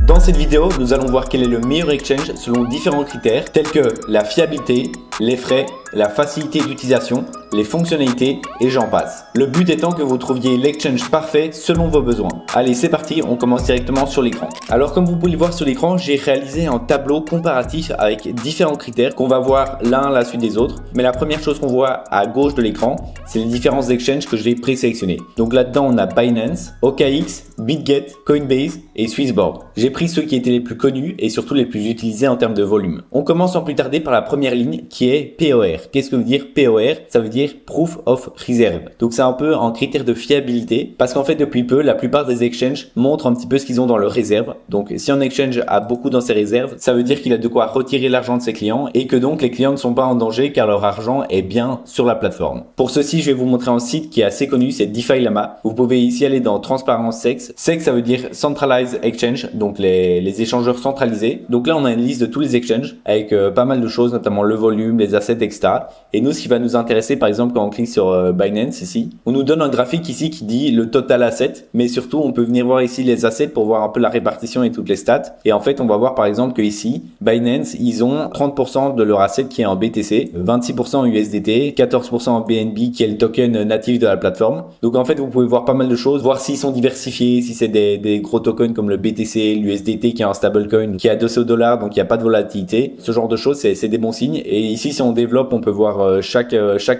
Dans cette vidéo, nous allons voir quel est le meilleur exchange selon différents critères tels que la fiabilité, les frais, la facilité d'utilisation, les fonctionnalités et j'en passe. Le but étant que vous trouviez l'exchange parfait selon vos besoins. Allez, c'est parti, on commence directement sur l'écran. Alors comme vous pouvez le voir sur l'écran, j'ai réalisé un tableau comparatif avec différents critères qu'on va voir l'un à la suite des autres. Mais la première chose qu'on voit à gauche de l'écran, c'est les différents exchanges que je vais présélectionner. Donc là-dedans, on a Binance, OKX, BitGet, Coinbase et Swissborg. J'ai pris ceux qui étaient les plus connus et surtout les plus utilisés en termes de volume. On commence sans plus tarder par la première ligne qui est POR. Qu'est-ce que veut dire POR? Ça veut dire Proof of Reserve. Donc c'est un peu un critère de fiabilité parce qu'en fait depuis peu, la plupart des exchanges montrent un petit peu ce qu'ils ont dans leurs réserves. Donc si un exchange a beaucoup dans ses réserves, ça veut dire qu'il a de quoi retirer l'argent de ses clients et que donc les clients ne sont pas en danger car leur argent est bien sur la plateforme. Pour ceci, je vais vous montrer un site qui est assez connu, c'est DeFi Lama. Vous pouvez ici aller dans Transparence SEX. SEX, ça veut dire Centralized Exchange, donc les échangeurs centralisés. Donc là, on a une liste de tous les exchanges avec pas mal de choses, notamment le volume, les assets, etc. Et nous, ce qui va nous intéresser, par exemple, quand on clique sur Binance ici, on nous donne un graphique ici qui dit le total asset, mais surtout, on peut venir voir ici les assets pour voir un peu la répartition et toutes les stats. Et en fait, on va voir par exemple que ici, Binance, ils ont 30% de leur asset qui est en BTC, 26% en USDT, 14% en BNB qui est le token natif de la plateforme. Donc en fait, vous pouvez voir pas mal de choses, voir s'ils sont diversifiés, si c'est des gros tokens comme le BTC, l'USDT qui est un stablecoin qui est adossé au dollar, donc il n'y a pas de volatilité. Ce genre de choses, c'est des bons signes. Et ici, si on développe, on peut voir chaque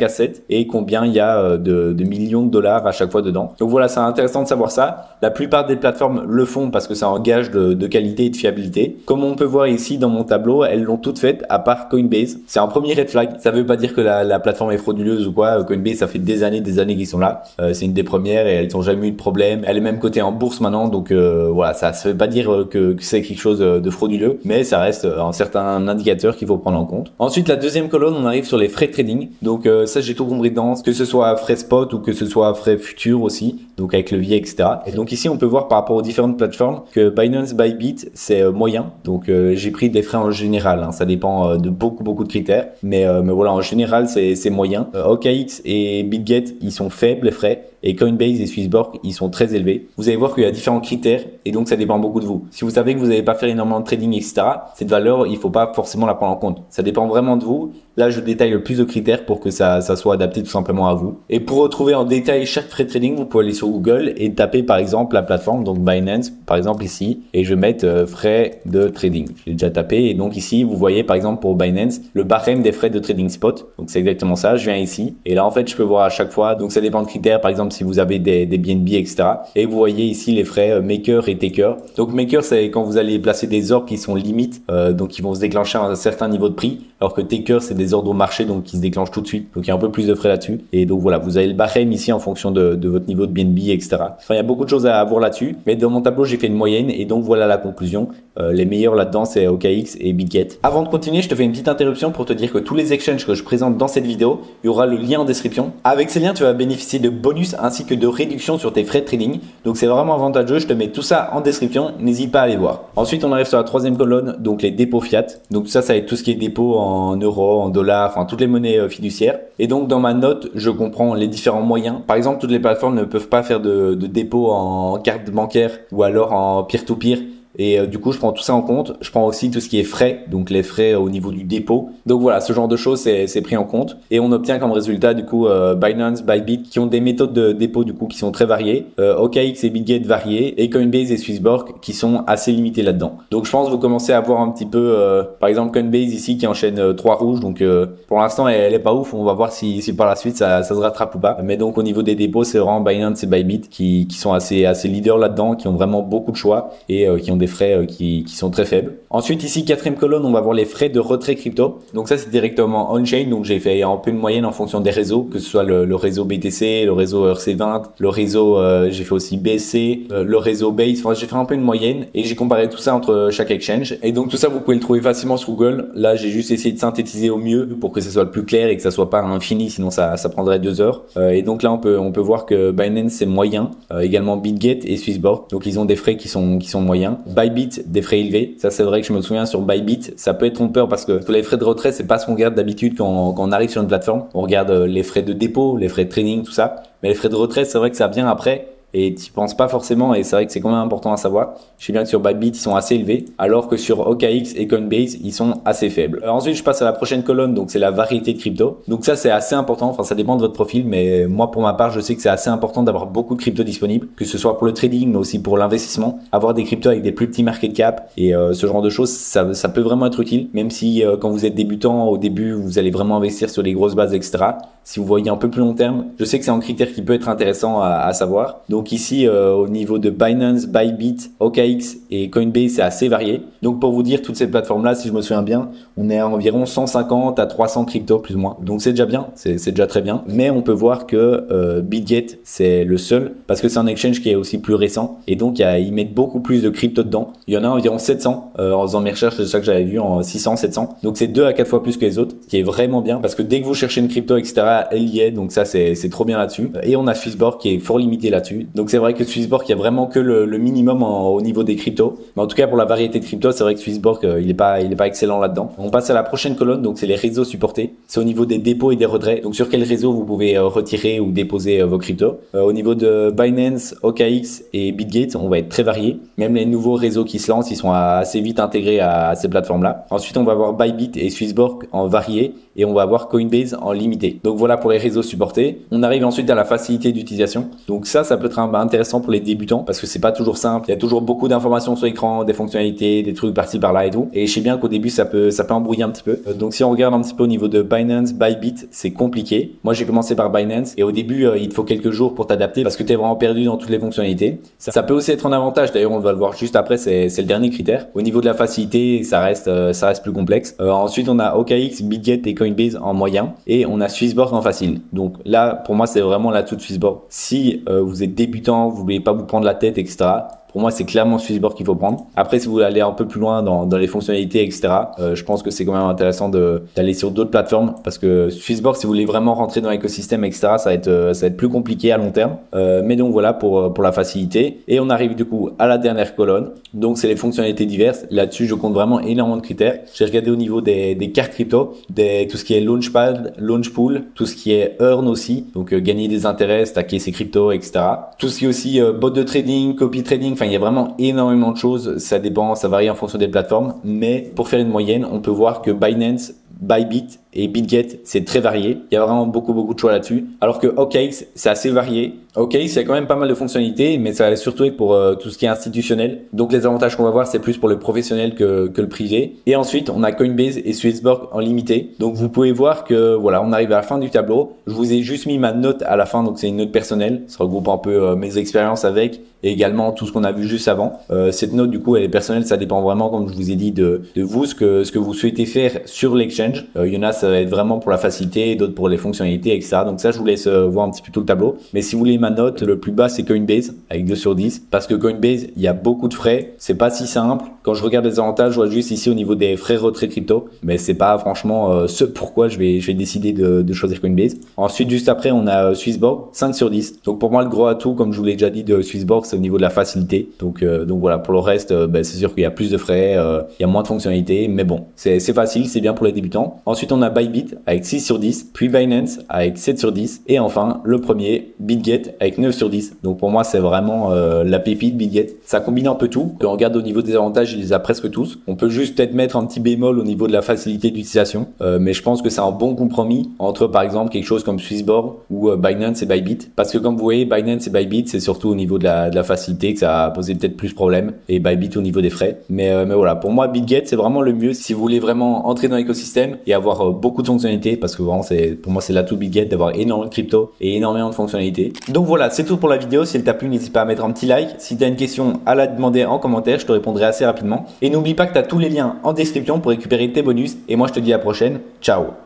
asset et combien il y a de millions de dollars à chaque fois dedans. Donc voilà, c'est intéressant de savoir ça. La plupart des plateformes le font parce que c'est un gage de qualité et de fiabilité. Comme on peut voir ici dans mon tableau, elles l'ont toutes faites à part Coinbase. C'est un premier red flag. Ça veut pas dire que la plateforme est frauduleuse ou quoi. Coinbase, ça fait des années qu'ils sont là. C'est une des premières et elles n'ont jamais eu de problème. Elle est même cotée en bourse maintenant, donc voilà, ça veut pas dire que c'est quelque chose de frauduleux, mais ça reste un certain indicateur qu'il faut prendre en compte. Ensuite, la deuxième colonne, on arrive sur les frais de trading. Donc ça, j'ai tout compris dedans, que ce soit frais spot ou que ce soit frais futurs aussi, donc avec levier, etc. Et donc ici, on peut voir par rapport aux différentes plateformes que Binance, Bybit, c'est moyen. Donc j'ai pris des frais en général, hein. Ça dépend de beaucoup de critères, mais voilà, en général, c'est moyen. OKX et BitGet, ils sont faibles les frais. Et Coinbase et Swissborg, ils sont très élevés. Vous allez voir qu'il y a différents critères et donc ça dépend beaucoup de vous. Si vous savez que vous n'allez pas faire énormément de trading, etc., cette valeur, il faut pas forcément la prendre en compte. Ça dépend vraiment de vous. Là, je détaille le plus de critères pour que ça soit adapté tout simplement à vous. Et pour retrouver en détail chaque frais de trading, vous pouvez aller sur Google et taper par exemple la plateforme, donc Binance, par exemple ici, et je vais mettre frais de trading. J'ai déjà tapé et donc ici, vous voyez par exemple pour Binance, le barème des frais de trading spot. Donc c'est exactement ça. Je viens ici et là en fait, je peux voir à chaque fois. Donc ça dépend de critères. Par exemple, si vous avez des BNB, etc. Et vous voyez ici les frais maker et taker. Donc maker, c'est quand vous allez placer des ordres qui sont limites, donc ils vont se déclencher à un certain niveau de prix, alors que taker, c'est des ordres au marché, donc qui se déclenchent tout de suite. Donc il y a un peu plus de frais là-dessus. Et donc voilà, vous avez le barème ici en fonction de votre niveau de BNB, etc. Enfin, il y a beaucoup de choses à voir là-dessus. Mais dans mon tableau, j'ai fait une moyenne et donc voilà la conclusion. Les meilleurs là-dedans, c'est OKX et BitGet. Avant de continuer, je te fais une petite interruption pour te dire que tous les exchanges que je présente dans cette vidéo, il y aura le lien en description. Avec ces liens, tu vas bénéficier de bonus ainsi que de réduction sur tes frais de trading. Donc c'est vraiment avantageux. Je te mets tout ça en description. N'hésite pas à aller voir. Ensuite, on arrive sur la troisième colonne, donc les dépôts fiat. Donc ça va être tout ce qui est dépôt en euros, en dollars, enfin toutes les monnaies fiduciaires. Et donc dans ma note, je comprends les différents moyens. Par exemple, toutes les plateformes ne peuvent pas faire de dépôt en carte bancaire ou alors en peer-to-peer. Et du coup, je prends tout ça en compte. Je prends aussi tout ce qui est frais, donc les frais au niveau du dépôt. Donc voilà, ce genre de choses, c'est pris en compte. Et on obtient comme résultat, du coup, Binance, Bybit, qui ont des méthodes de dépôt, du coup, qui sont très variées. OKX et BitGet variés. Et Coinbase et Swissborg, qui sont assez limités là-dedans. Donc je pense que vous commencez à voir un petit peu, par exemple, Coinbase ici, qui enchaîne 3 rouges. Donc pour l'instant, elle est pas ouf. On va voir si par la suite, ça se rattrape ou pas. Mais donc au niveau des dépôts, c'est vraiment Binance et Bybit qui sont assez leaders là-dedans, qui ont vraiment beaucoup de choix et qui ont des frais qui sont très faibles. Ensuite ici, quatrième colonne, on va voir les frais de retrait crypto. Donc ça, c'est directement on-chain. Donc j'ai fait un peu une moyenne en fonction des réseaux, que ce soit le réseau BTC, le réseau ERC20, le réseau, j'ai fait aussi BSC, le réseau Base. Enfin, j'ai fait un peu une moyenne et j'ai comparé tout ça entre chaque exchange. Et donc tout ça, vous pouvez le trouver facilement sur Google. Là, j'ai juste essayé de synthétiser au mieux pour que ça soit le plus clair et que ça soit pas infini, sinon ça prendrait 2 heures. Et donc là, on peut voir que Binance, c'est moyen. Également BitGet et Swissborg. Donc ils ont des frais qui sont moyens. Bybit, des frais élevés. Ça, c'est vrai que je me souviens sur Bybit, ça peut être trompeur parce que sur les frais de retrait, c'est pas ce qu'on regarde d'habitude quand on arrive sur une plateforme. On regarde les frais de dépôt, les frais de trading, tout ça. Mais les frais de retrait, c'est vrai que ça vient après. et tu penses pas forcément, et c'est vrai que c'est quand même important à savoir. Je sais bien que sur Bybit ils sont assez élevés, alors que sur OKX et Coinbase ils sont assez faibles. Ensuite je passe à la prochaine colonne, donc c'est la variété de crypto. Donc ça c'est assez important, enfin ça dépend de votre profil, mais moi pour ma part je sais que c'est assez important d'avoir beaucoup de crypto disponibles, que ce soit pour le trading mais aussi pour l'investissement. Avoir des cryptos avec des plus petits market cap et ce genre de choses, ça peut vraiment être utile, même si quand vous êtes débutant au début vous allez vraiment investir sur les grosses bases, etc. Si vous voyez un peu plus long terme, je sais que c'est un critère qui peut être intéressant à savoir. Donc ici au niveau de Binance, Bybit, OKX et Coinbase c'est assez varié. Donc pour vous dire, toutes ces plateformes là, si je me souviens bien, on est à environ 150 à 300 cryptos plus ou moins. Donc c'est déjà bien, c'est déjà très bien. Mais on peut voir que Bitget c'est le seul, parce que c'est un exchange qui est aussi plus récent et donc ils mettent beaucoup plus de cryptos dedans. Il y en a environ 700 en faisant mes recherches, c'est ça que j'avais vu, en 600, 700. Donc c'est 2 à 4 fois plus que les autres, ce qui est vraiment bien parce que dès que vous cherchez une crypto, etc., elle y est. Donc ça c'est trop bien là-dessus. Et on a Swissborg qui est fort limité là-dessus. Donc c'est vrai que Swissborg, il y a vraiment que le minimum au niveau des cryptos. Mais en tout cas pour la variété de cryptos, c'est vrai que Swissborg il est pas excellent là-dedans. On passe à la prochaine colonne, donc c'est les réseaux supportés. C'est au niveau des dépôts et des retraits. Donc sur quel réseau vous pouvez retirer ou déposer vos cryptos. Au niveau de Binance, OKX et Bitget, on va être très varié. Même les nouveaux réseaux qui se lancent, ils sont assez vite intégrés à ces plateformes-là. Ensuite, on va avoir Bybit et Swissborg en varié et on va avoir Coinbase en limité. Donc voilà pour les réseaux supportés. On arrive ensuite à la facilité d'utilisation. Donc ça peut être intéressant pour les débutants parce que c'est pas toujours simple. Il y a toujours beaucoup d'informations sur l'écran, des fonctionnalités, des trucs par-ci par-là et tout. Et je sais bien qu'au début ça peut embrouiller un petit peu. Donc si on regarde un petit peu au niveau de Binance, Bybit, c'est compliqué. Moi j'ai commencé par Binance et au début il te faut quelques jours pour t'adapter parce que tu es vraiment perdu dans toutes les fonctionnalités. Ça peut aussi être un avantage. D'ailleurs on va le voir juste après. C'est le dernier critère. Au niveau de la facilité, ça reste plus complexe. Ensuite on a OKX, Bitget et Coinbase en moyen et on a Swissborg en facile. Donc là pour moi c'est vraiment l'atout de Swissborg. Si vous êtes débutant, vous voulez pas vous prendre la tête, etc. Pour moi, c'est clairement Swissborg qu'il faut prendre. Après, si vous voulez aller un peu plus loin dans les fonctionnalités, etc., je pense que c'est quand même intéressant d'aller sur d'autres plateformes parce que Swissborg, si vous voulez vraiment rentrer dans l'écosystème, etc., ça va être plus compliqué à long terme. Mais donc voilà pour la facilité. Et on arrive du coup à la dernière colonne. Donc c'est les fonctionnalités diverses. Là-dessus, je compte vraiment énormément de critères. J'ai regardé au niveau des cartes crypto, tout ce qui est Launchpad, Launchpool, tout ce qui est Earn aussi. Donc gagner des intérêts, stacker ses cryptos, etc. Tout ce qui est aussi bot de trading, copy trading. Enfin, il y a vraiment énormément de choses. Ça dépend, ça varie en fonction des plateformes. Mais pour faire une moyenne, on peut voir que Binance, Bybit et Bitget, c'est très varié. Il y a vraiment beaucoup de choix là-dessus. Alors que OKX, c'est assez varié. OKX, il y a quand même pas mal de fonctionnalités, mais ça va surtout être pour tout ce qui est institutionnel. Donc les avantages qu'on va voir, c'est plus pour le professionnel que le privé. Et ensuite, on a Coinbase et Swissborg en limité. Donc vous pouvez voir que voilà, on arrive à la fin du tableau. Je vous ai juste mis ma note à la fin, donc c'est une note personnelle. Ça regroupe un peu mes expériences avec et également tout ce qu'on a vu juste avant. Cette note, du coup, elle est personnelle. Ça dépend vraiment, comme je vous ai dit, de vous, ce que vous souhaitez faire sur l'exchange. Il y en a, ça va être vraiment pour la facilité, d'autres pour les fonctionnalités, etc. Donc ça, je vous laisse voir un petit peu tout le tableau. Mais si vous voulez ma note, le plus bas, c'est Coinbase avec 2 sur 10. Parce que Coinbase, il y a beaucoup de frais. C'est pas si simple. Quand je regarde les avantages, je vois juste ici au niveau des frais retrait crypto. Mais c'est pas franchement ce pourquoi je vais décider de choisir Coinbase. Ensuite, juste après, on a Swissborg, 5 sur 10. Donc pour moi, le gros atout, comme je vous l'ai déjà dit, de Swissborg, c'est au niveau de la facilité. Donc voilà, pour le reste, c'est sûr qu'il y a plus de frais, il y a moins de fonctionnalités. Mais bon, c'est facile, c'est bien pour les débutants. Ensuite, on a Bybit avec 6 sur 10. Puis Binance avec 7 sur 10. Et enfin, le premier, Bitget avec 9 sur 10. Donc pour moi, c'est vraiment la pépite Bitget. Ça combine un peu tout. Quand on regarde au niveau des avantages, il les a presque tous. On peut juste peut-être mettre un petit bémol au niveau de la facilité d'utilisation. Mais je pense que c'est un bon compromis entre, par exemple, quelque chose comme Swissborg ou Binance et Bybit. Parce que comme vous voyez, Binance et Bybit, c'est surtout au niveau de la facilité que ça a posé peut-être plus de problèmes. Et Bybit au niveau des frais. Mais voilà, pour moi, Bitget, c'est vraiment le mieux si vous voulez vraiment entrer dans l'écosystème et avoir beaucoup de fonctionnalités. Parce que vraiment, pour moi, c'est l'atout de Bitget d'avoir énormément de crypto et énormément de fonctionnalités. Donc voilà, c'est tout pour la vidéo. Si elle t'a plu, n'hésite pas à mettre un petit like. Si tu as une question à la demander en commentaire, je te répondrai assez rapidement. Et n'oublie pas que tu as tous les liens en description pour récupérer tes bonus. Et moi, je te dis à la prochaine. Ciao!